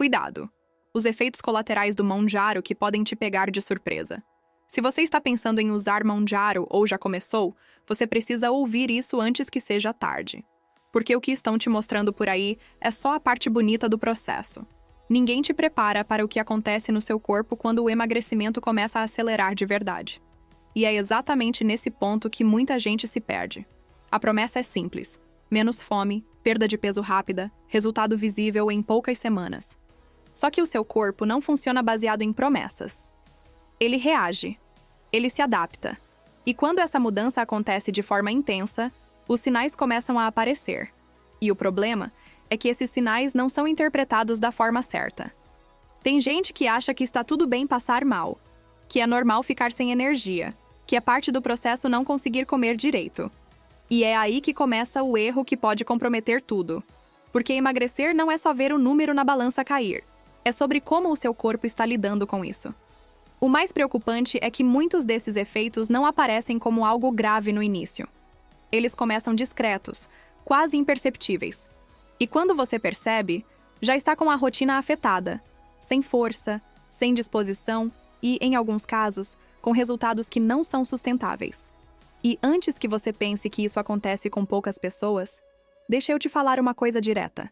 Cuidado! Os efeitos colaterais do Mounjaro que podem te pegar de surpresa. Se você está pensando em usar Mounjaro ou já começou, você precisa ouvir isso antes que seja tarde. Porque o que estão te mostrando por aí é só a parte bonita do processo. Ninguém te prepara para o que acontece no seu corpo quando o emagrecimento começa a acelerar de verdade. E é exatamente nesse ponto que muita gente se perde. A promessa é simples: menos fome, perda de peso rápida, resultado visível em poucas semanas. Só que o seu corpo não funciona baseado em promessas. Ele reage. Ele se adapta. E quando essa mudança acontece de forma intensa, os sinais começam a aparecer. E o problema é que esses sinais não são interpretados da forma certa. Tem gente que acha que está tudo bem passar mal, que é normal ficar sem energia, que é parte do processo não conseguir comer direito. E é aí que começa o erro que pode comprometer tudo. Porque emagrecer não é só ver o número na balança cair. É sobre como o seu corpo está lidando com isso. O mais preocupante é que muitos desses efeitos não aparecem como algo grave no início. Eles começam discretos, quase imperceptíveis. E quando você percebe, já está com a rotina afetada, sem força, sem disposição e, em alguns casos, com resultados que não são sustentáveis. E antes que você pense que isso acontece com poucas pessoas, deixa eu te falar uma coisa direta.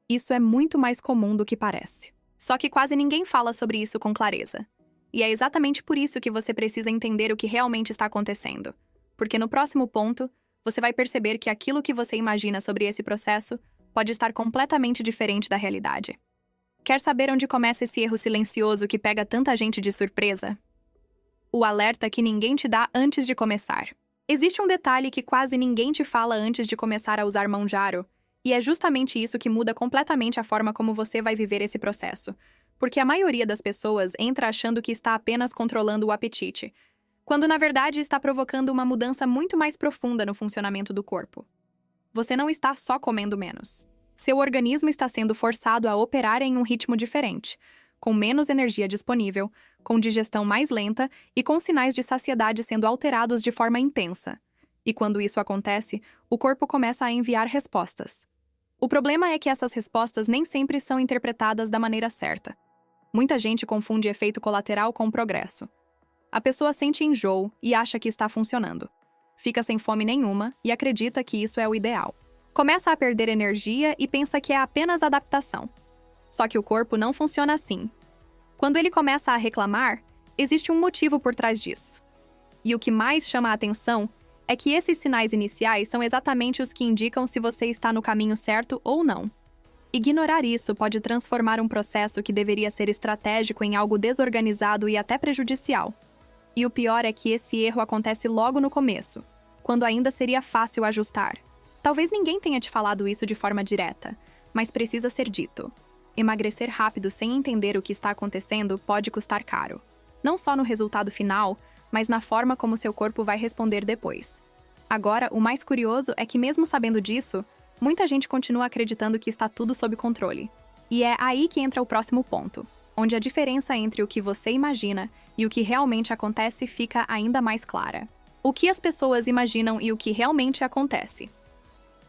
Isso é muito mais comum do que parece. Só que quase ninguém fala sobre isso com clareza. E é exatamente por isso que você precisa entender o que realmente está acontecendo. Porque no próximo ponto, você vai perceber que aquilo que você imagina sobre esse processo pode estar completamente diferente da realidade. Quer saber onde começa esse erro silencioso que pega tanta gente de surpresa? O alerta que ninguém te dá antes de começar. Existe um detalhe que quase ninguém te fala antes de começar a usar Mounjaro, e é justamente isso que muda completamente a forma como você vai viver esse processo. Porque a maioria das pessoas entra achando que está apenas controlando o apetite, quando na verdade está provocando uma mudança muito mais profunda no funcionamento do corpo. Você não está só comendo menos. Seu organismo está sendo forçado a operar em um ritmo diferente, com menos energia disponível, com digestão mais lenta e com sinais de saciedade sendo alterados de forma intensa. E quando isso acontece, o corpo começa a enviar respostas. O problema é que essas respostas nem sempre são interpretadas da maneira certa. Muita gente confunde efeito colateral com progresso. A pessoa sente enjoo e acha que está funcionando. Fica sem fome nenhuma e acredita que isso é o ideal. Começa a perder energia e pensa que é apenas adaptação. Só que o corpo não funciona assim. Quando ele começa a reclamar, existe um motivo por trás disso. E o que mais chama a atenção é que esses sinais iniciais são exatamente os que indicam se você está no caminho certo ou não. Ignorar isso pode transformar um processo que deveria ser estratégico em algo desorganizado e até prejudicial. E o pior é que esse erro acontece logo no começo, quando ainda seria fácil ajustar. Talvez ninguém tenha te falado isso de forma direta, mas precisa ser dito. Emagrecer rápido sem entender o que está acontecendo pode custar caro. Não só no resultado final, mas na forma como seu corpo vai responder depois. Agora, o mais curioso é que mesmo sabendo disso, muita gente continua acreditando que está tudo sob controle. E é aí que entra o próximo ponto, onde a diferença entre o que você imagina e o que realmente acontece fica ainda mais clara. O que as pessoas imaginam e o que realmente acontece.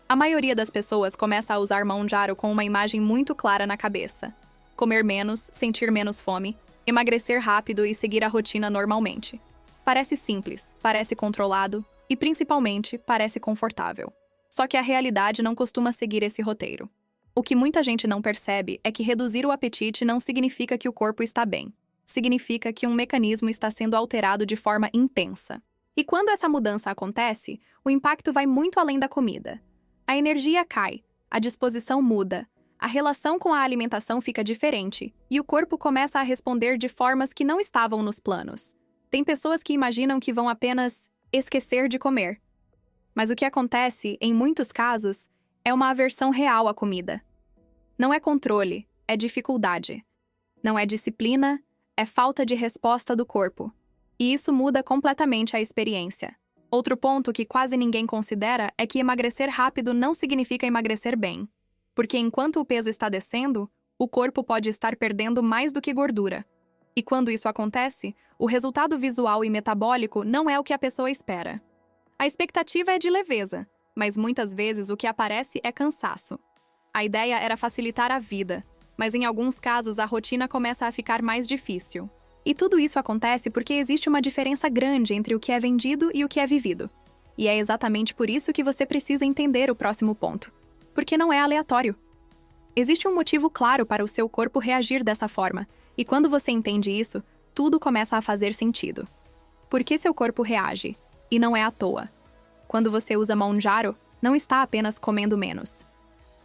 A maioria das pessoas começa a usar Mounjaro com uma imagem muito clara na cabeça. Comer menos, sentir menos fome, emagrecer rápido e seguir a rotina normalmente. Parece simples, parece controlado e, principalmente, parece confortável. Só que a realidade não costuma seguir esse roteiro. O que muita gente não percebe é que reduzir o apetite não significa que o corpo está bem. Significa que um mecanismo está sendo alterado de forma intensa. E quando essa mudança acontece, o impacto vai muito além da comida. A energia cai, a disposição muda, a relação com a alimentação fica diferente e o corpo começa a responder de formas que não estavam nos planos. Tem pessoas que imaginam que vão apenas esquecer de comer. Mas o que acontece, em muitos casos, é uma aversão real à comida. Não é controle, é dificuldade. Não é disciplina, é falta de resposta do corpo. E isso muda completamente a experiência. Outro ponto que quase ninguém considera é que emagrecer rápido não significa emagrecer bem. Porque enquanto o peso está descendo, o corpo pode estar perdendo mais do que gordura. E quando isso acontece, o resultado visual e metabólico não é o que a pessoa espera. A expectativa é de leveza, mas muitas vezes o que aparece é cansaço. A ideia era facilitar a vida, mas em alguns casos a rotina começa a ficar mais difícil. E tudo isso acontece porque existe uma diferença grande entre o que é vendido e o que é vivido. E é exatamente por isso que você precisa entender o próximo ponto. Porque não é aleatório. Existe um motivo claro para o seu corpo reagir dessa forma, e quando você entende isso, tudo começa a fazer sentido. Por que seu corpo reage? E não é à toa. Quando você usa Mounjaro, não está apenas comendo menos.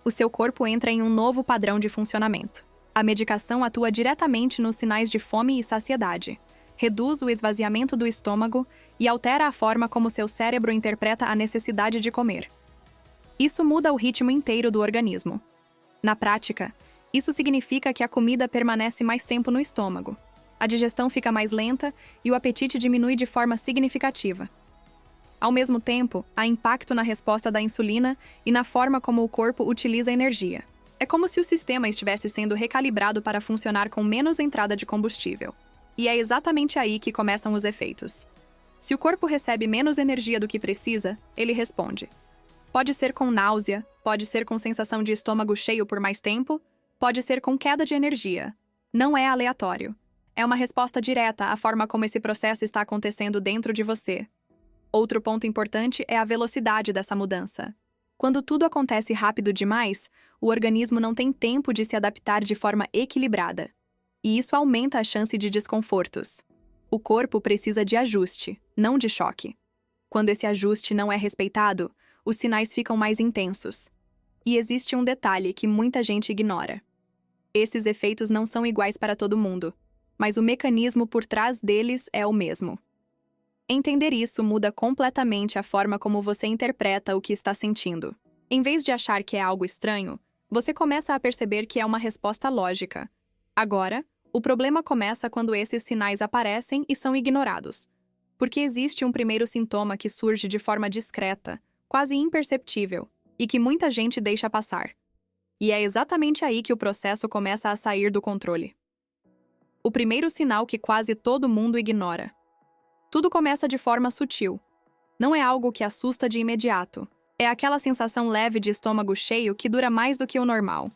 O seu corpo entra em um novo padrão de funcionamento. A medicação atua diretamente nos sinais de fome e saciedade, reduz o esvaziamento do estômago e altera a forma como seu cérebro interpreta a necessidade de comer. Isso muda o ritmo inteiro do organismo. Na prática, isso significa que a comida permanece mais tempo no estômago. A digestão fica mais lenta e o apetite diminui de forma significativa. Ao mesmo tempo, há impacto na resposta da insulina e na forma como o corpo utiliza a energia. É como se o sistema estivesse sendo recalibrado para funcionar com menos entrada de combustível. E é exatamente aí que começam os efeitos. Se o corpo recebe menos energia do que precisa, ele responde. Pode ser com náusea, pode ser com sensação de estômago cheio por mais tempo, pode ser com queda de energia. Não é aleatório. É uma resposta direta à forma como esse processo está acontecendo dentro de você. Outro ponto importante é a velocidade dessa mudança. Quando tudo acontece rápido demais, o organismo não tem tempo de se adaptar de forma equilibrada. E isso aumenta a chance de desconfortos. O corpo precisa de ajuste, não de choque. Quando esse ajuste não é respeitado, os sinais ficam mais intensos. E existe um detalhe que muita gente ignora. Esses efeitos não são iguais para todo mundo, mas o mecanismo por trás deles é o mesmo. Entender isso muda completamente a forma como você interpreta o que está sentindo. Em vez de achar que é algo estranho, você começa a perceber que é uma resposta lógica. Agora, o problema começa quando esses sinais aparecem e são ignorados. Porque existe um primeiro sintoma que surge de forma discreta, quase imperceptível, e que muita gente deixa passar. E é exatamente aí que o processo começa a sair do controle. O primeiro sinal que quase todo mundo ignora. Tudo começa de forma sutil. Não é algo que assusta de imediato. É aquela sensação leve de estômago cheio que dura mais do que o normal.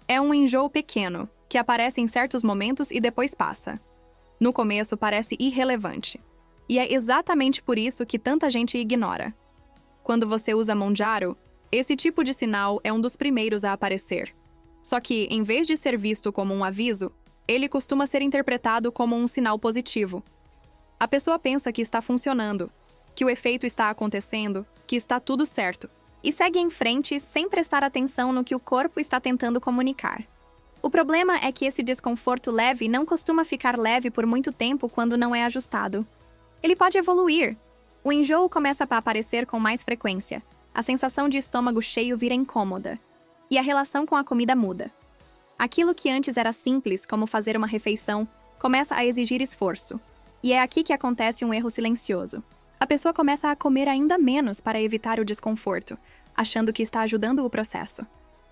É um enjoo pequeno, que aparece em certos momentos e depois passa. No começo parece irrelevante. E é exatamente por isso que tanta gente ignora. Quando você usa Mounjaro, esse tipo de sinal é um dos primeiros a aparecer. Só que, em vez de ser visto como um aviso, ele costuma ser interpretado como um sinal positivo. A pessoa pensa que está funcionando, que o efeito está acontecendo, que está tudo certo, e segue em frente sem prestar atenção no que o corpo está tentando comunicar. O problema é que esse desconforto leve não costuma ficar leve por muito tempo quando não é ajustado. Ele pode evoluir. O enjoo começa a aparecer com mais frequência, a sensação de estômago cheio vira incômoda, e a relação com a comida muda. Aquilo que antes era simples, como fazer uma refeição, começa a exigir esforço. E é aqui que acontece um erro silencioso. A pessoa começa a comer ainda menos para evitar o desconforto, achando que está ajudando o processo.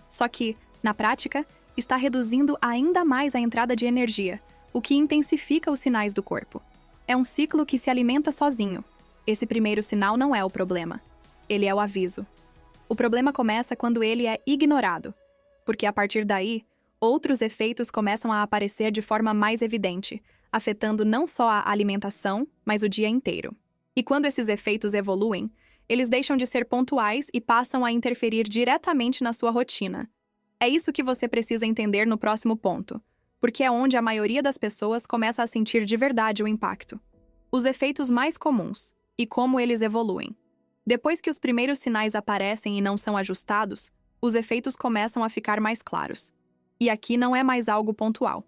Só que, na prática, está reduzindo ainda mais a entrada de energia, o que intensifica os sinais do corpo. É um ciclo que se alimenta sozinho. Esse primeiro sinal não é o problema. Ele é o aviso. O problema começa quando ele é ignorado, porque a partir daí, outros efeitos começam a aparecer de forma mais evidente, afetando não só a alimentação, mas o dia inteiro. E quando esses efeitos evoluem, eles deixam de ser pontuais e passam a interferir diretamente na sua rotina. É isso que você precisa entender no próximo ponto, porque é onde a maioria das pessoas começa a sentir de verdade o impacto. Os efeitos mais comuns e como eles evoluem. Depois que os primeiros sinais aparecem e não são ajustados, os efeitos começam a ficar mais claros. E aqui não é mais algo pontual.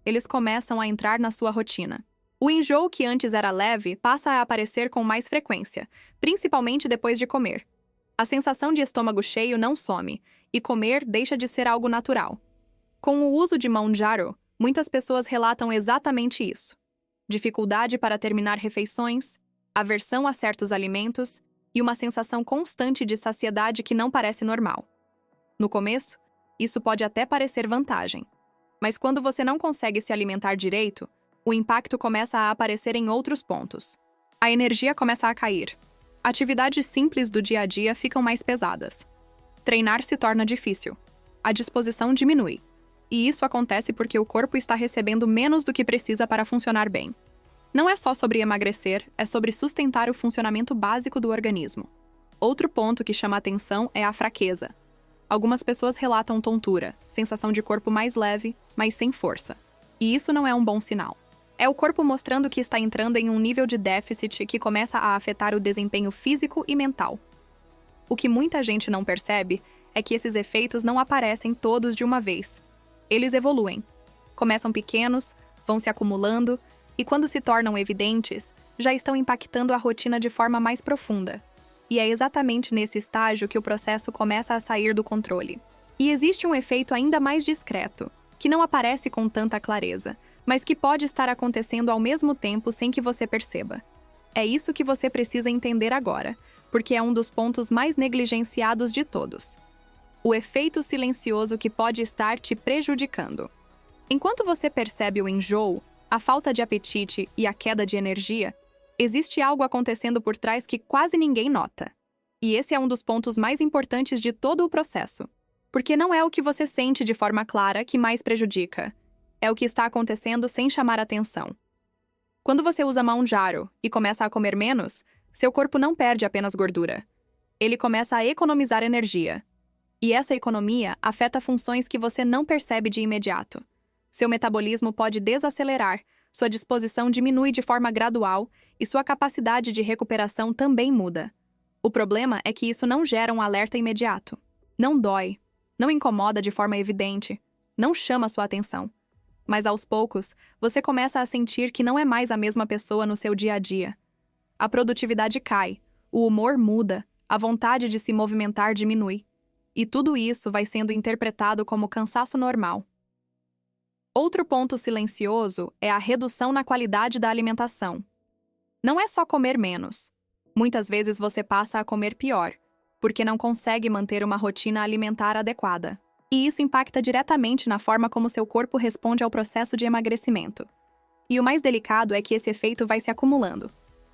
Eles começam a entrar na sua rotina. O enjoo que antes era leve passa a aparecer com mais frequência, principalmente depois de comer. A sensação de estômago cheio não some, e comer deixa de ser algo natural. Com o uso de Mounjaro, muitas pessoas relatam exatamente isso. Dificuldade para terminar refeições, aversão a certos alimentos e uma sensação constante de saciedade que não parece normal. No começo, isso pode até parecer vantagem. Mas quando você não consegue se alimentar direito, o impacto começa a aparecer em outros pontos. A energia começa a cair. Atividades simples do dia a dia ficam mais pesadas. Treinar se torna difícil. A disposição diminui. E isso acontece porque o corpo está recebendo menos do que precisa para funcionar bem. Não é só sobre emagrecer, é sobre sustentar o funcionamento básico do organismo. Outro ponto que chama a atenção é a fraqueza. Algumas pessoas relatam tontura, sensação de corpo mais leve, mas sem força. E isso não é um bom sinal. É o corpo mostrando que está entrando em um nível de déficit que começa a afetar o desempenho físico e mental. O que muita gente não percebe é que esses efeitos não aparecem todos de uma vez. Eles evoluem. Começam pequenos, vão se acumulando, e quando se tornam evidentes, já estão impactando a rotina de forma mais profunda. E é exatamente nesse estágio que o processo começa a sair do controle. E existe um efeito ainda mais discreto, que não aparece com tanta clareza, mas que pode estar acontecendo ao mesmo tempo sem que você perceba. É isso que você precisa entender agora, porque é um dos pontos mais negligenciados de todos. O efeito silencioso que pode estar te prejudicando. Enquanto você percebe o enjoo, a falta de apetite e a queda de energia, existe algo acontecendo por trás que quase ninguém nota. E esse é um dos pontos mais importantes de todo o processo. Porque não é o que você sente de forma clara que mais prejudica. É o que está acontecendo sem chamar atenção. Quando você usa Mounjaro e começa a comer menos, seu corpo não perde apenas gordura. Ele começa a economizar energia. E essa economia afeta funções que você não percebe de imediato. Seu metabolismo pode desacelerar, sua disposição diminui de forma gradual e sua capacidade de recuperação também muda. O problema é que isso não gera um alerta imediato. Não dói, não incomoda de forma evidente, não chama sua atenção. Mas aos poucos, você começa a sentir que não é mais a mesma pessoa no seu dia a dia. A produtividade cai, o humor muda, a vontade de se movimentar diminui. E tudo isso vai sendo interpretado como cansaço normal. Outro ponto silencioso é a redução na qualidade da alimentação. Não é só comer menos. Muitas vezes você passa a comer pior, porque não consegue manter uma rotina alimentar adequada. E isso impacta diretamente na forma como seu corpo responde ao processo de emagrecimento. E o mais delicado é que esse efeito vai se acumulando.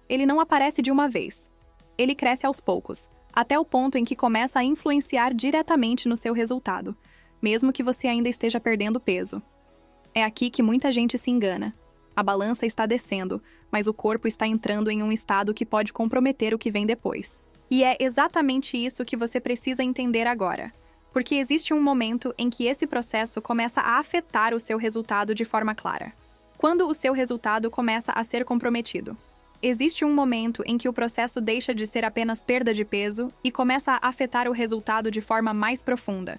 Ele não aparece de uma vez. Ele cresce aos poucos, até o ponto em que começa a influenciar diretamente no seu resultado, mesmo que você ainda esteja perdendo peso. É aqui que muita gente se engana. A balança está descendo, mas o corpo está entrando em um estado que pode comprometer o que vem depois. E é exatamente isso que você precisa entender agora. Porque existe um momento em que esse processo começa a afetar o seu resultado de forma clara. Quando o seu resultado começa a ser comprometido. Existe um momento em que o processo deixa de ser apenas perda de peso e começa a afetar o resultado de forma mais profunda.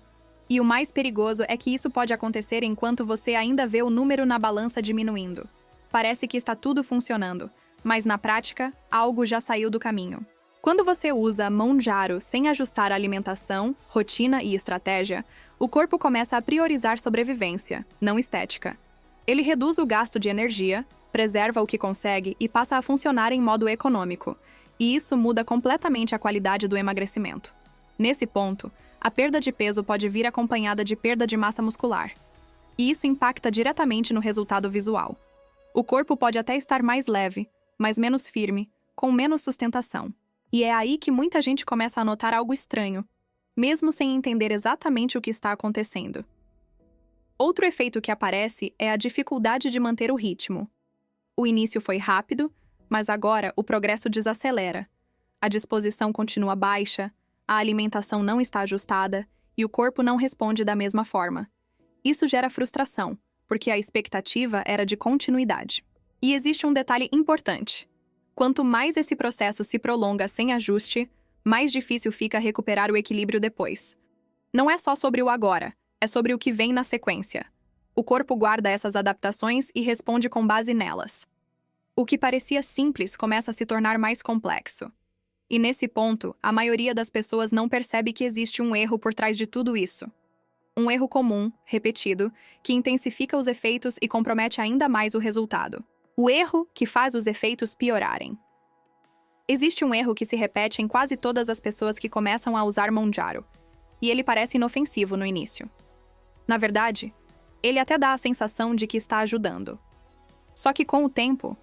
E o mais perigoso é que isso pode acontecer enquanto você ainda vê o número na balança diminuindo. Parece que está tudo funcionando, mas na prática, algo já saiu do caminho. Quando você usa Mounjaro sem ajustar a alimentação, rotina e estratégia, o corpo começa a priorizar sobrevivência, não estética. Ele reduz o gasto de energia, preserva o que consegue e passa a funcionar em modo econômico. E isso muda completamente a qualidade do emagrecimento. Nesse ponto, a perda de peso pode vir acompanhada de perda de massa muscular. E isso impacta diretamente no resultado visual. O corpo pode até estar mais leve, mas menos firme, com menos sustentação. E é aí que muita gente começa a notar algo estranho, mesmo sem entender exatamente o que está acontecendo. Outro efeito que aparece é a dificuldade de manter o ritmo. O início foi rápido, mas agora o progresso desacelera. A disposição continua baixa, a alimentação não está ajustada e o corpo não responde da mesma forma. Isso gera frustração, porque a expectativa era de continuidade. E existe um detalhe importante. Quanto mais esse processo se prolonga sem ajuste, mais difícil fica recuperar o equilíbrio depois. Não é só sobre o agora, é sobre o que vem na sequência. O corpo guarda essas adaptações e responde com base nelas. O que parecia simples começa a se tornar mais complexo. E nesse ponto, a maioria das pessoas não percebe que existe um erro por trás de tudo isso. Um erro comum, repetido, que intensifica os efeitos e compromete ainda mais o resultado. O erro que faz os efeitos piorarem. Existe um erro que se repete em quase todas as pessoas que começam a usar Mounjaro, e ele parece inofensivo no início. Na verdade, ele até dá a sensação de que está ajudando. Só que com o tempo,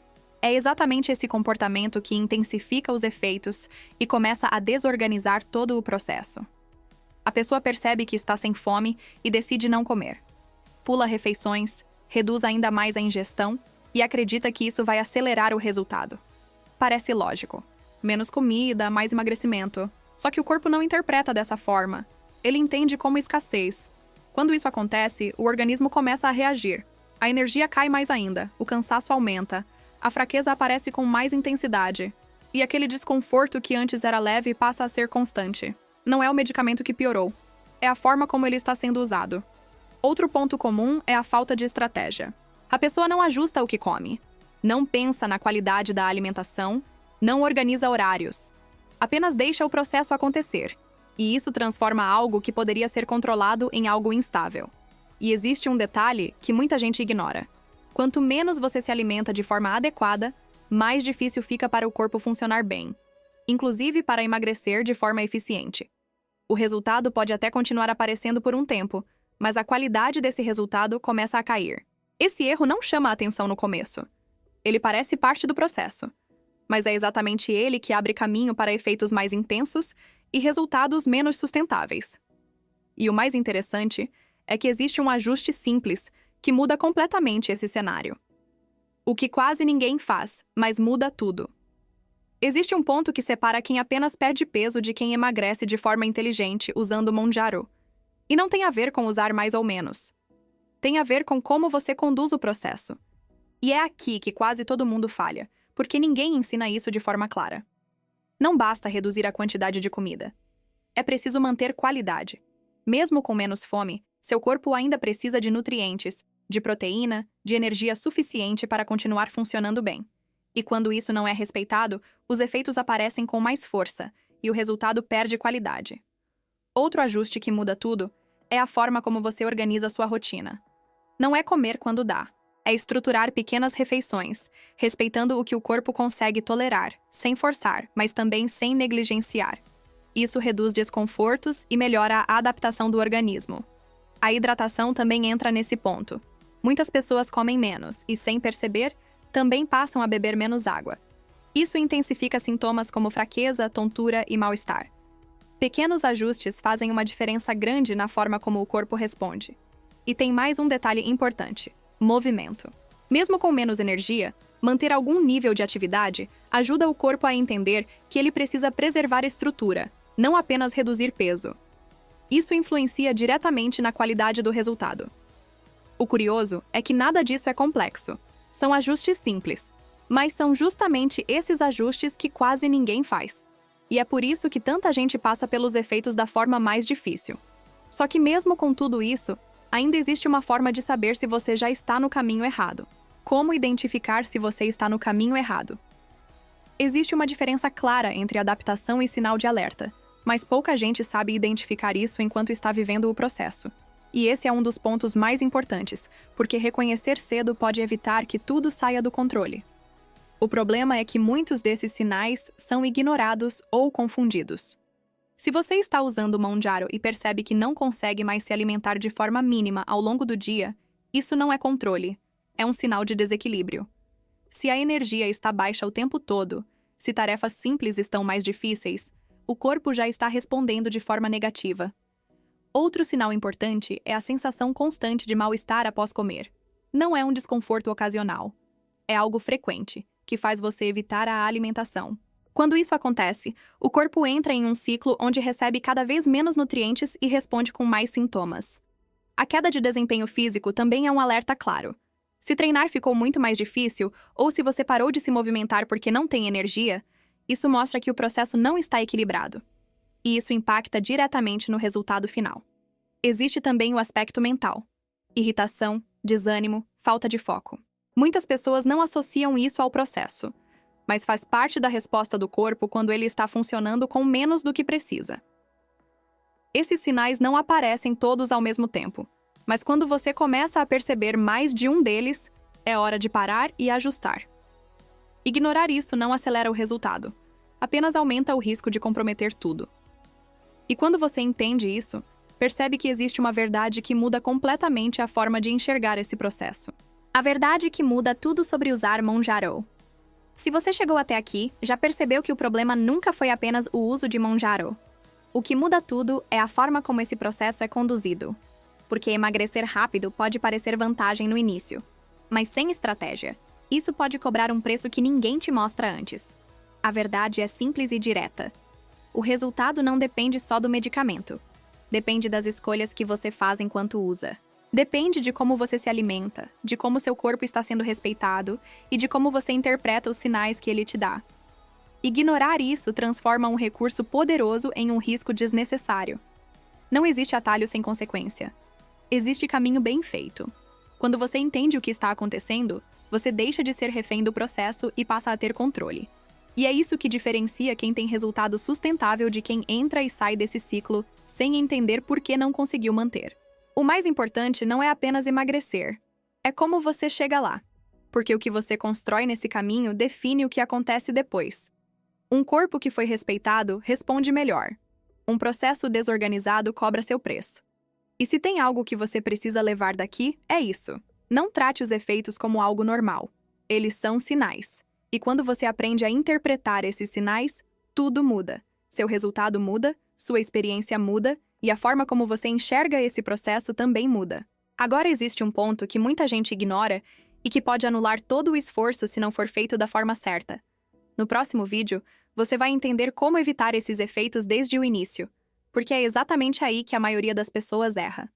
é exatamente esse comportamento que intensifica os efeitos e começa a desorganizar todo o processo. A pessoa percebe que está sem fome e decide não comer. pula refeições, reduz ainda mais a ingestão e acredita que isso vai acelerar o resultado. Parece lógico. Menos comida, mais emagrecimento. Só que o corpo não interpreta dessa forma. Ele entende como escassez. Quando isso acontece, o organismo começa a reagir. A energia cai mais ainda, o cansaço aumenta, a fraqueza aparece com mais intensidade. E aquele desconforto que antes era leve passa a ser constante. Não é o medicamento que piorou. É a forma como ele está sendo usado. Outro ponto comum é a falta de estratégia. A pessoa não ajusta o que come. Não pensa na qualidade da alimentação, não organiza horários. Apenas deixa o processo acontecer. E isso transforma algo que poderia ser controlado em algo instável. E existe um detalhe que muita gente ignora. Quanto menos você se alimenta de forma adequada, mais difícil fica para o corpo funcionar bem, inclusive para emagrecer de forma eficiente. O resultado pode até continuar aparecendo por um tempo, mas a qualidade desse resultado começa a cair. Esse erro não chama a atenção no começo. Ele parece parte do processo, mas é exatamente ele que abre caminho para efeitos mais intensos e resultados menos sustentáveis. E o mais interessante é que existe um ajuste simples que muda completamente esse cenário. O que quase ninguém faz, mas muda tudo. Existe um ponto que separa quem apenas perde peso de quem emagrece de forma inteligente usando Monjaro. E não tem a ver com usar mais ou menos. Tem a ver com como você conduz o processo. E é aqui que quase todo mundo falha, porque ninguém ensina isso de forma clara. Não basta reduzir a quantidade de comida. É preciso manter qualidade. Mesmo com menos fome, seu corpo ainda precisa de nutrientes, de proteína, de energia suficiente para continuar funcionando bem. E quando isso não é respeitado, os efeitos aparecem com mais força e o resultado perde qualidade. Outro ajuste que muda tudo é a forma como você organiza sua rotina. Não é comer quando dá. É estruturar pequenas refeições, respeitando o que o corpo consegue tolerar, sem forçar, mas também sem negligenciar. Isso reduz desconfortos e melhora a adaptação do organismo. A hidratação também entra nesse ponto. Muitas pessoas comem menos e, sem perceber, também passam a beber menos água. Isso intensifica sintomas como fraqueza, tontura e mal-estar. Pequenos ajustes fazem uma diferença grande na forma como o corpo responde. E tem mais um detalhe importante: movimento. Mesmo com menos energia, manter algum nível de atividade ajuda o corpo a entender que ele precisa preservar estrutura, não apenas reduzir peso. Isso influencia diretamente na qualidade do resultado. O curioso é que nada disso é complexo. São ajustes simples, mas são justamente esses ajustes que quase ninguém faz. E é por isso que tanta gente passa pelos efeitos da forma mais difícil. Só que mesmo com tudo isso, ainda existe uma forma de saber se você já está no caminho errado. Como identificar se você está no caminho errado? Existe uma diferença clara entre adaptação e sinal de alerta, mas pouca gente sabe identificar isso enquanto está vivendo o processo. E esse é um dos pontos mais importantes, porque reconhecer cedo pode evitar que tudo saia do controle. O problema é que muitos desses sinais são ignorados ou confundidos. Se você está usando o Monjaro e percebe que não consegue mais se alimentar de forma mínima ao longo do dia, isso não é controle, é um sinal de desequilíbrio. Se a energia está baixa o tempo todo, se tarefas simples estão mais difíceis, o corpo já está respondendo de forma negativa. Outro sinal importante é a sensação constante de mal-estar após comer. Não é um desconforto ocasional. É algo frequente, que faz você evitar a alimentação. Quando isso acontece, o corpo entra em um ciclo onde recebe cada vez menos nutrientes e responde com mais sintomas. A queda de desempenho físico também é um alerta claro. Se treinar ficou muito mais difícil, ou se você parou de se movimentar porque não tem energia, isso mostra que o processo não está equilibrado. E isso impacta diretamente no resultado final. Existe também o aspecto mental: irritação, desânimo, falta de foco. Muitas pessoas não associam isso ao processo, mas faz parte da resposta do corpo quando ele está funcionando com menos do que precisa. Esses sinais não aparecem todos ao mesmo tempo, mas quando você começa a perceber mais de um deles, é hora de parar e ajustar. Ignorar isso não acelera o resultado, apenas aumenta o risco de comprometer tudo. E quando você entende isso, percebe que existe uma verdade que muda completamente a forma de enxergar esse processo. A verdade que muda tudo sobre usar Monjaro. Se você chegou até aqui, já percebeu que o problema nunca foi apenas o uso de Monjaro. O que muda tudo é a forma como esse processo é conduzido. porque emagrecer rápido pode parecer vantagem no início, mas sem estratégia, isso pode cobrar um preço que ninguém te mostra antes. A verdade é simples e direta. O resultado não depende só do medicamento. Depende das escolhas que você faz enquanto usa. Depende de como você se alimenta, de como seu corpo está sendo respeitado e de como você interpreta os sinais que ele te dá. Ignorar isso transforma um recurso poderoso em um risco desnecessário. Não existe atalho sem consequência. Existe caminho bem feito. Quando você entende o que está acontecendo, você deixa de ser refém do processo e passa a ter controle. E é isso que diferencia quem tem resultado sustentável de quem entra e sai desse ciclo sem entender por que não conseguiu manter. O mais importante não é apenas emagrecer, é como você chega lá. Porque o que você constrói nesse caminho define o que acontece depois. Um corpo que foi respeitado responde melhor. Um processo desorganizado cobra seu preço. E se tem algo que você precisa levar daqui, é isso. Não trate os efeitos como algo normal. Eles são sinais. E quando você aprende a interpretar esses sinais, tudo muda. Seu resultado muda, sua experiência muda, e a forma como você enxerga esse processo também muda. Agora existe um ponto que muita gente ignora e que pode anular todo o esforço se não for feito da forma certa. No próximo vídeo, você vai entender como evitar esses efeitos desde o início, porque é exatamente aí que a maioria das pessoas erra.